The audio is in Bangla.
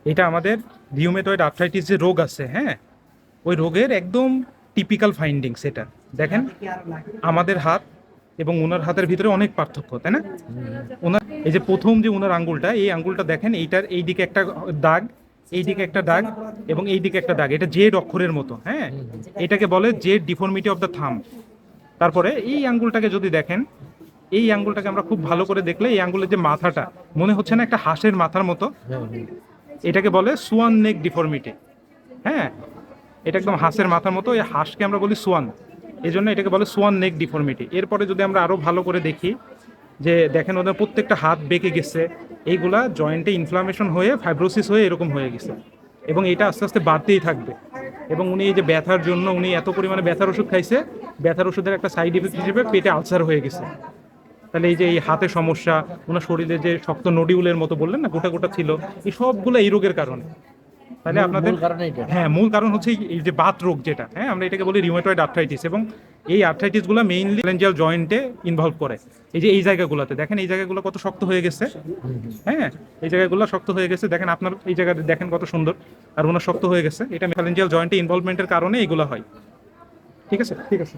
এটা আমাদের রিউমেটয়েড আর্থ্রাইটিস যে রোগ আছে, হ্যাঁ, ওই রোগের একদম টিপিক্যাল ফাইন্ডিংস এটা। দেখেন আমাদের হাত এবং ওনার হাতের ভিতরে অনেক পার্থক্য, তাই না? ওনার এই যে প্রথম যে ওনার আঙ্গুলটা, এই আঙ্গুলটা দেখেন, এইটার এই দিকে একটা দাগ, এই দিকে একটা দাগ এবং এই দিকে একটা দাগ, এটা জেড অক্ষরের মতো, হ্যাঁ। এটাকে বলে জেড ডিফর্মিটি অফ দ্য থাম। তারপরে এই আঙ্গুলটাকে যদি দেখেন, এই আঙ্গুলটাকে আমরা খুব ভালো করে দেখলে এই আঙ্গুলের যে মাথাটা মনে হচ্ছে না একটা হাঁসের মাথার মতো, এটাকে বলে সোয়ান নেক ডিফর্মিটি, হ্যাঁ। এটা একদম হাঁসের মাথার মতো, এই হাঁসকে আমরা বলি সোয়ান, এই জন্য এটাকে বলে সোয়ান নেক ডিফর্মিটি। এরপরে যদি আমরা আরও ভালো করে দেখি, যে দেখেন ওদের প্রত্যেকটা হাত বেঁকে গেছে, এইগুলা জয়েন্টে ইনফ্লামেশন হয়ে ফাইব্রোসিস হয়ে এরকম হয়ে গেছে, এবং এটা আস্তে আস্তে বাড়তেই থাকবে। এবং উনি এই যে ব্যথার জন্য উনি এত পরিমাণে ব্যথার ওষুধ খাইছে, ব্যথার ওষুধের একটা সাইড ইফেক্ট হিসেবে পেটে আলসার হয়ে গেছে। তাহলে এই যে এই হাতে সমস্যা, ওনার শরীরে যে শক্ত নডিউলের মতো বললেন না, গোটা গোটা ছিল, এই সবগুলো এই রোগের কারণে। তাহলে আপনাদের, হ্যাঁ, মূল কারণ হচ্ছে এই যে বাত রোগ যেটা, হ্যাঁ, আমরা এটাকে বলি রিউমেটয়েড আর্থ্রাইটিস। এবং এই আর্থ্রাইটিসগুলো মেইনলি ফ্যালেঞ্জিয়াল জয়েন্টে ইনভলভ করে। এই যে এই জায়গাগুলোতে দেখেন, এই জায়গাগুলো কত শক্ত হয়ে গেছে, হ্যাঁ, এই জায়গাগুলো শক্ত হয়ে গেছে, দেখেন আপনার এই জায়গাটা দেখেন কত সুন্দর, আর ওনার শক্ত হয়ে গেছে। এটা ফ্যালেঞ্জিয়াল জয়েন্টে ইনভলভমেন্টের কারণে এগুলো হয়। ঠিক আছে, ঠিক আছে।